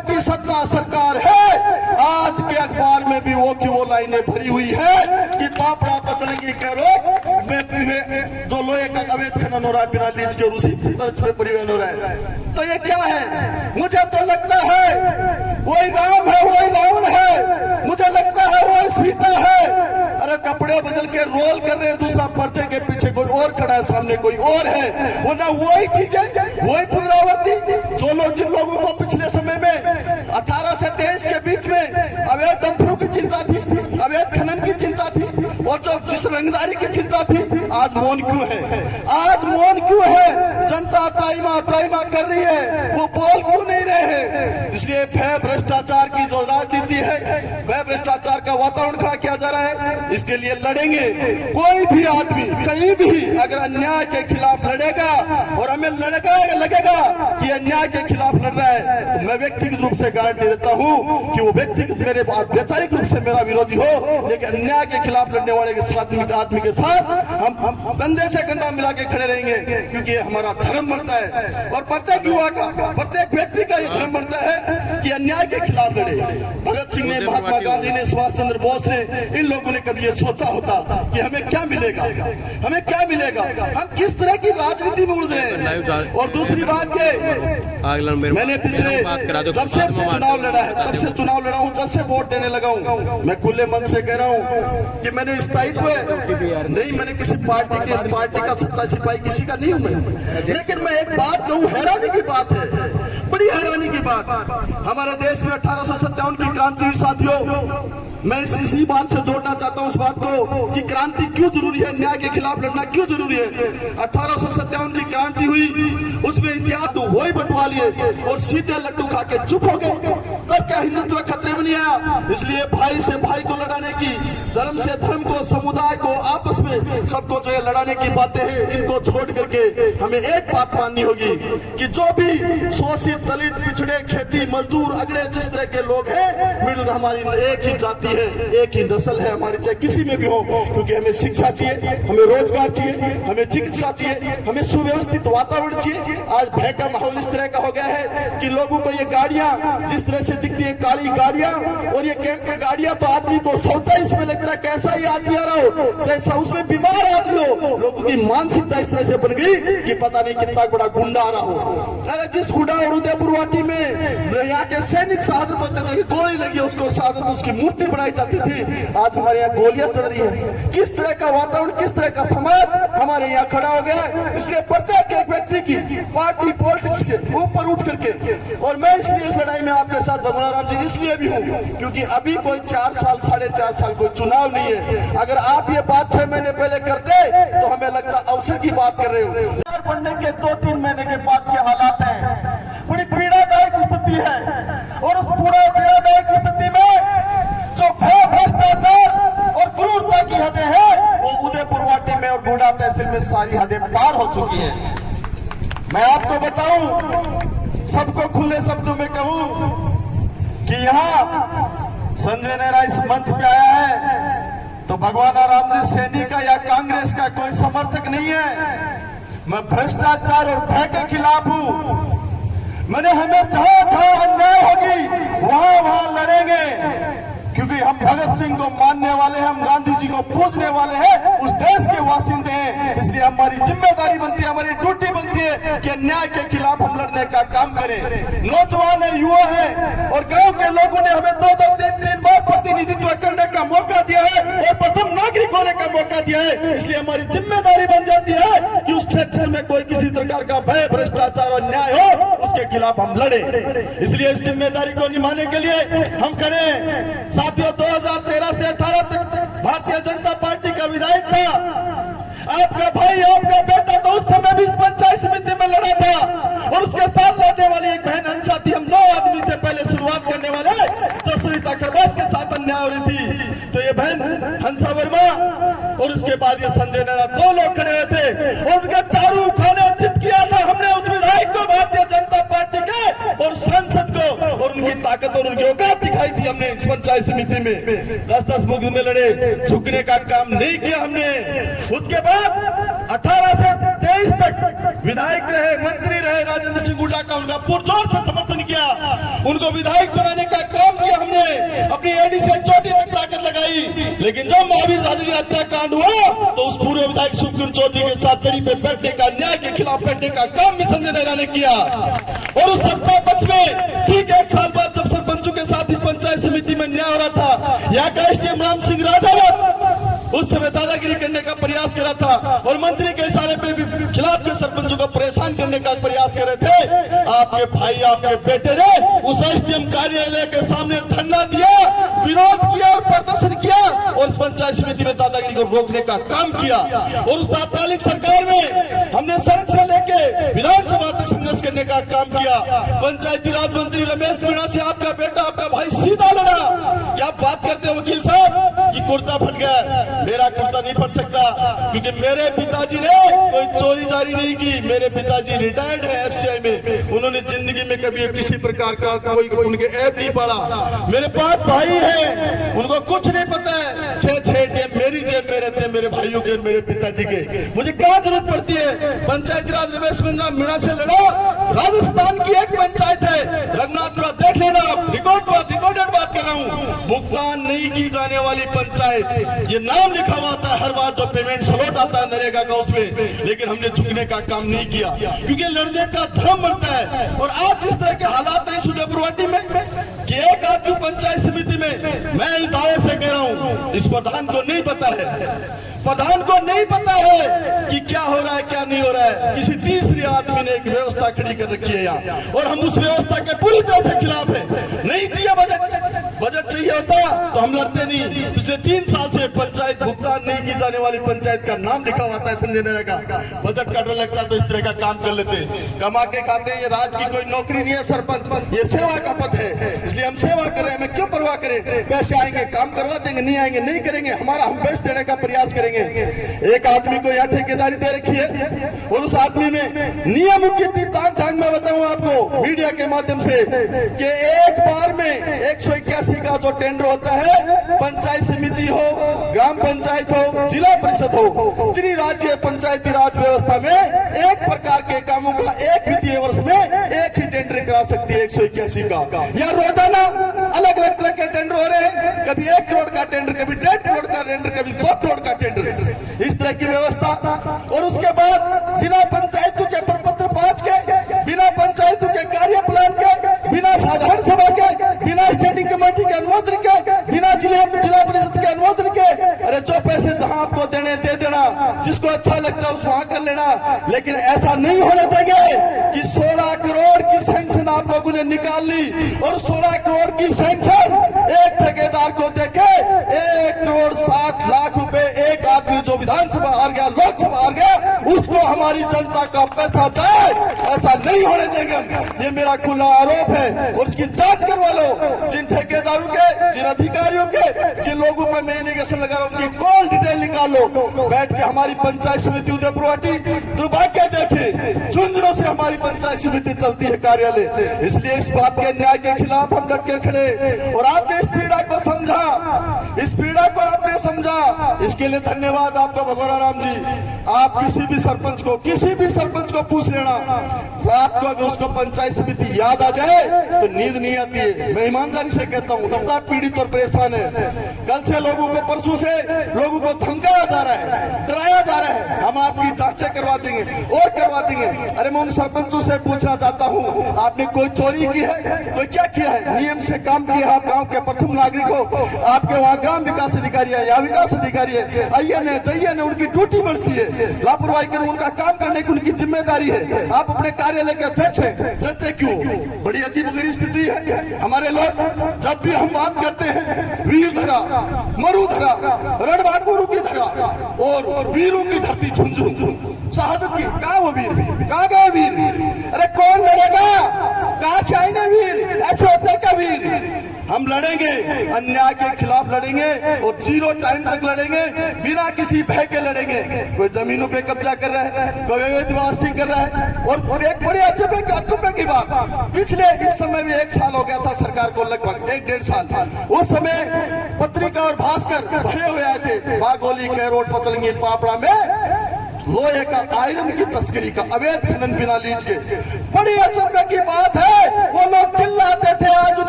की सत्ता सरकार है। आज के अखबार में भी वो की वो लाइनें भरी हुई है कि पापड़ा पचड़ेगी करो में जो लोहे का अवैध खनन हो रहा है बिना लीज के, और उसी तर्ज पे परिवहन हो रहा है। तो ये क्या है? मुझे तो लगता है वही राम है, वही रावण है, मुझे लगता है वही सीता है। अरे कपड़े बदल के रोल कर रहे हैं, दूसरा पर्दे के पीछे कोई और खड़ा है, सामने कोई और है। वो ना वही चीजें, वही पुनरावृत्ति जो लोग जिन लोगों को पिछले समय में 18 से 23 के बीच में अवैध डंपरों की चिंता थी, अवैध खनन की चिंता थी, और जो जिस रंगदारी की चिंता थी, आज मौन क्यों है? आज मौन क्यों है? जनता त्राइमा त्राइमा कर रही है, वो बोल क्यों नहीं रहे हैं? इसलिए भय भ्रष्टाचार की जो राजनीति है, भय भ्रष्टाचार का वातावरण खड़ा किया जा रहा है। इसके लिए लड़ेंगे। कोई भी आदमी कहीं भी अगर अन्याय के खिलाफ लड़ेगा और हमें लगेगा कि अन्याय के खिलाफ लड़ रहा है, तो मैं व्यक्तिगत रूप से गारंटी देता हूं कि वो व्यक्तिगत मेरे वैचारिक रूप से मेरा विरोधी हो, लेकिन अन्याय के खिलाफ लड़ने वाले के साथ आदमी के साथ हम कंधे से कंधा मिला के खड़े रहेंगे, क्योंकि ये हमारा धर्म बनता है। और प्रत्येक युवा का, प्रत्येक व्यक्ति का ये धर्म बनता है कि अन्याय के खिलाफ लड़े। भगत सिंह ने, महात्मा गांधी ने, सुभाष चंद्र बोस ने, इन लोगों ने कभी ये सोचा होता कि हमें क्या मिलेगा, हमें क्या मिलेगा, हम किस तरह की राजनीति में उलझ रहे हैं। और दूसरी बात ये, मैंने पिछले जब से चुनाव लड़ा है, जब से चुनाव लड़ा हूँ, जब से वोट देने लगा हूँ, मैं खुले मन से कह रहा हूँ कि मैंने स्थायित्व नहीं, मैंने किसी पार्टी का सच्चा सिपाही किसी का नहीं हूं मैं। लेकिन मैं एक बात कहूं, हैरानी की बात है, बड़ी हैरानी की बात, हमारे देश में 1857 की क्रांति हुई साथियों। मैं इसी बात से जोड़ना चाहता हूं उस बात को कि क्रांति क्यों जरूरी है, न्याय के खिलाफ लड़ना क्यों जरूरी है। 1857 की क्रांति हुई, उसमें इतिहास तो वही बंटवा लिए और सीधे लड्डू खा के चुप हो गए। तब क्या हिंदुत्व खतरे में नहीं आया? इसलिए भाई से भाई को लड़ाने की, धर्म से धर्म को, समुदाय को, आपस में सबको जो है लड़ाने की बातें हैं, इनको छोड़ करके हमें एक बात माननी होगी कि जो भी शोषित, दलित, पिछड़े, खेती मजदूर, अगड़े जिस तरह के लोग हैं, मिडिल हमारी एक ही जाति है, एक ही नस्ल है हमारी, चाहे किसी में भी हो। क्योंकि हमें शिक्षा चाहिए, हमें रोजगार चाहिए, हमें चिकित्सा चाहिए, हमें सुव्यवस्थित वातावरण चाहिए। आज भय का माहौल इस तरह का हो गया है कि लोगों को ये गाड़ियां जिस तरह से दिखती है, काली गाड़ियां और ये कैंपर गाड़ियां, तो आदमी को सौता इसमें लगता है कैसा ही आदमी आ रहा हो, चाहे उसमें बीमार आदमी हो। लोगों की मानसिकता इस तरह से बन गई कि पता नहीं कितना बड़ा गुंडा आ रहा हो। अरे जिस गुंडा और उदयपुर वाटी में यहाँ के सैनिक शहादत होते थे, गोली लगी उसको शहादत, उसकी मूर्ति बनाई जाती थी, आज हमारे यहाँ गोलियां चल रही है। किस तरह का वातावरण, किस तरह का समाज हमारे यहाँ खड़ा हो गया है। इसलिए प्रत्येक एक व्यक्ति की पार्टी पॉलिटिक्स के ऊपर उठ करके, और मैं इसलिए इस लड़ाई में आपके साथ भगवान राम जी इसलिए भी हूँ क्योंकि अभी कोई 4 साल 4.5 साल कोई चुनाव नहीं है। अगर आप ये बात 6 महीने पहले करते तो हमें लगता अवसर की बात कर रहे हो। बनने के 2-3 महीने के बाद के हालात हैं, बड़ी पीड़ादायक स्थिति है। और उस पूरा पीड़ादायक स्थिति में जो भय, भ्रष्टाचार और क्रूरता की हदें हैं, वो उदयपुर वाटी में और गोंडा तहसील में सारी हदें पार हो चुकी है। मैं आपको बताऊं, सबको खुले शब्दों में कहूं कि यहाँ संजय नेहरा इस मंच पे आया है तो भगवान राम जी सैनी का या कांग्रेस का कोई समर्थक नहीं है। मैं भ्रष्टाचार और भय के खिलाफ हूं। मैंने हमें जहां जहां अन्याय होगी वहां वहां लड़ेंगे, क्योंकि हम भगत सिंह को मानने वाले हैं, हम गांधी जी को पूजने वाले हैं, उस देश के वासिंदे हैं। इसलिए हमारी जिम्मेदारी बनती है, हमारी ड्यूटी बनती है कि अन्याय के खिलाफ हम लड़ने का काम करें। नौजवान है, युवा है, और गांव के लोगों ने हमें 2-2, 3-3 बार प्रतिनिधित्व करने का मौका दिया है और प्रथम नागरिक होने का मौका दिया है। इसलिए हमारी जिम्मेदारी बन जाती है कि उस क्षेत्र में कोई किसी प्रकार का भय, भ्रष्टाचार और अन्याय हो, उसके खिलाफ हम लड़े। इसलिए इस जिम्मेदारी को निभाने के लिए हम करें। साथियों, 2013 से 18 तक भारतीय जनता पार्टी का विधायक था। आपका भाई, आपका बेटा तो उस समय भी इस पंचायत समिति में लड़ा था, और उसके साथ लड़ने वाली एक बहन हंसा थी। हम 9 आदमी थे पहले शुरुआत करने वाले, जो सुनीता खरबस के साथ अन्याय हो रही थी। तो ये बहन हंसा वर्मा और उसके बाद ये संजय नेहरा, 2 लोग खड़े हुए थे और उनका चारू उठाने उचित किया था हमने उस विधायक को, भारतीय जनता पार्टी के और सांसद को, और उनकी ताकत और उनकी औकात दिखाई थी हमने इस पंचायत समिति में। 10-10 मुद्दों में लड़े, झुकने का काम नहीं किया हमने। उसके बाद 18 से 23 तक विधायक रहे, मंत्री रहे, राजेंद्र सिंह हुड्डा का उनका पुरजोर से समर्थन किया। उनको विधायक बनाने का काम किया हमने, अपनी एडी से चोटी तक ताकत लगाई, लेकिन जब महावीर हाजिरी हत्याकांड हुआ तो उस पूर्व विधायक सुखविंदर चौधरी के साथ दरी पे बैठने का, न्याय के खिलाफ बैठने का काम भी संजय नेहरा ने किया। और उस सत्ता पक्ष में ठीक 1 साल बाद जब सरपंचों के साथ इस पंचायत समिति में न्याय हो रहा था, यहाँ का एसडीएम राम सिंह राजावत उस समय दादागिरी करने का प्रयास कर रहा था और मंत्री के इशारे पे भी खिलाफ के सरपंचों को परेशान करने का प्रयास कर रहे थे। आपके भाई, आपके बेटे ने उस एसडीएम कार्यालय के सामने धरना दिया, विरोध किया और प्रदर्शन किया और इस पंचायत समिति में दादागिरी को रोकने का काम किया। और उस तात्कालिक सरकार में हमने सड़क से लेके विधानसभा तक संघर्ष करने का काम किया। पंचायती राज मंत्री रमेश मीणा से आपका बेटा, आपका भाई सीधा लड़ा। क्या बात करते हो वकील साहब कि कुर्ता फट गया? मेरा कुर्ता नहीं फट सकता, क्योंकि मेरे पिताजी ने कोई चोरी जारी नहीं की। मेरे पिताजी रिटायर्ड है एफसीआई में, उन्होंने जिंदगी में कभी किसी प्रकार का कोई उनके ऐप नहीं पड़ा। मेरे 5 भाई हैं, उनको कुछ नहीं पता है। 6 टेम मेरी जेब में रहते हैं, मेरे भाइयों के, मेरे पिताजी के। मुझे क्या जरूरत पड़ती है? पंचायती राज रमेश मीणा से लड़ा। राजस्थान की एक पंचायत है, रघुनाथपुरा, देख लेना, रिकॉर्डेड बात कर रहा हूँ। भुगतान नहीं की जाने वाली पंचायत, ये नाम लिखा हुआ आता है हर बार जब पेमेंट स्लॉट आता है नरेगा का उसमें, लेकिन हमने झुकने का काम नहीं किया, क्योंकि लड़ने का धर्म बढ़ता है। और आज जिस तरह के हालात है इस उदयपुरवाटी में कि एक आदमी पंचायत समिति में, मैं इस दावे से कह रहा हूँ, इस प्रधान को नहीं पता है, प्रधान को नहीं पता है कि क्या हो रहा है, क्या नहीं हो रहा है। किसी तीसरे आदमी ने एक व्यवस्था खड़ी कर रखी है यहाँ, और हम उस व्यवस्था के पूरी तरह से खिलाफ है। नहीं चाहिए बजट चाहिए होता तो हम लड़ते नहीं। पिछले 3 साल से पंचायत भुगतान नहीं की जाने वाली पंचायत का नाम लिखा हुआ था संजय नेहरा का। बजट का डर लगता तो इस तरह का काम कर लेते। कमा के खाते, ये राज की कोई नौकरी नहीं है सरपंच, ये सेवा का पद है, इसलिए हम सेवा कर रहे हैं। हमें क्यों परवाह करें? पैसे आएंगे काम करवा देंगे, नहीं आएंगे नहीं करेंगे, हमारा हम बेस्ट देने का प्रयास करेंगे। एक आदमी को यहाँ ठेकेदारी दे रखी है और उस आदमी में नियमों की इतनी ताक झांक, मैं बताऊं आपको मीडिया के माध्यम से, कि एक बार में 181 का जो टेंडर होता है, पंचायत समिति हो, ग्राम पंचायत हो, जिला परिषद हो, त्रिराज्यीय पंचायती राज व्यवस्था में एक प्रकार के कामों का एक वित्तीय वर्ष में एक ही टेंडर करा सकती है 181 का। या रोजाना अलग अलग तरह के टेंडर हो रहे हैं, कभी 1 करोड़ का टेंडर, कभी 1.5 करोड़ का टेंडर, कभी 2 करोड़ का टेंडर, इस तरह की व्यवस्था। और उसके बाद बिना पंचायतों के प्रपत्र पास के, बिना पंचायतों के कार्य प्लान के, बिना साधारण सभा के, बिना स्टैंडिंग कमेटी के अनुमोदन के, बिना जिला परिषद के अनुमोदन के, अरे जो पैसे जहां आपको देने दे देना, जिसको अच्छा लगता है उस वहां कर लेना। लेकिन ऐसा नहीं होने देंगे कि 16 करोड़ की सैंक्शन आप लोगों ने निकाल ली, और 16 करोड़ की सैंक्शन एक ठेकेदार को देके 1 करोड़ 60 लाख रुपए एक आदमी जो विधानसभा हार गया, लोकसभा हार गया, उसको हमारी जनता का पैसा दे, ऐसा नहीं होने देंगे। ये मेरा खुला आरोप है और इसकी जांच करवा लो। जिन ठेकेदारों के, जिन अधिकारियों के, जिन लोगों पर मैं एलिगेशन लगा रहा हूं, उनकी कॉल डिटेल निकाल लो। बैठ के हमारी पंचायत समिति उदयपुरवाटी दुर्भाग्य देखे, झुंझुनों से हमारी पंचायत समिति चलती है कार्यालय। इसलिए इस बात के न्याय के खिलाफ हम डट के खड़े। और आपने इस पीड़ा को समझा, इस पीड़ा को आपने समझा, इसके लिए धन्यवाद आपका भगोरा राम जी। आप किसी भी सरपंच को पूछ लेना, रात को अगर उसको पंचायत समिति याद आ जाए तो नींद नहीं आती है। मैं ईमानदारी से कहता हूँ, इतना पीड़ित और परेशान है। कल से लोगों को, परसों से लोगों को धमकाया जा रहा है, डराया जा रहा है, हम आपकी जांचें करवा देंगे और करवा देंगे। अरे मैं उन सरपंचों से पूछना चाहता हूँ, आपने कोई चोरी की है, कोई क्या किया है? नियम से काम किया, आप गाँव के प्रथम नागरिक हो, आपके वहाँ ग्राम विकास अधिकारी है या विकास अधिकारी है, आइए न चाहिए न, उनकी ड्यूटी बढ़ती है। लापरवाही कर उनका काम करने की उनकी जिम्मेदारी है। आप अपने कार्यालय के अध्यक्ष हैं, डरते क्यों? बड़ी अजीब गरीब स्थिति है। हमारे लोग जब भी हम बात करते हैं, वीर धरा, मरु धरा, रणबाग मरु की धरा और वीरों की धरती झुंझुनू, शहादत की, कहाँ वो वीर, कहाँ गए वीर? अरे कौन लड़ेगा? कहाँ से आएंगे वीर? ऐसे होते क्या वीर? हम लड़ेंगे, अन्याय के खिलाफ लड़ेंगे और 0 टाइम तक लड़ेंगे, बिना किसी भय के लड़ेंगे। कोई जमीनों पे कब्जा कर रहा है, कोई अवैध वास्ती कर रहा है। और एक बड़े अचंभे की बात, पिछले इस समय भी 1 साल हो गया था सरकार को, लगभग 1-1.5 साल। उस समय पत्रिका और भास्कर भरे हुए आए थे, बागोली, कैरोट, पचलंगी, पापड़ा में लोहे का, आयरन की तस्करी का अवैध खनन बिना लीज के। बड़ी अचंभे की बात है, वो लोग चिल्लाते थे, आज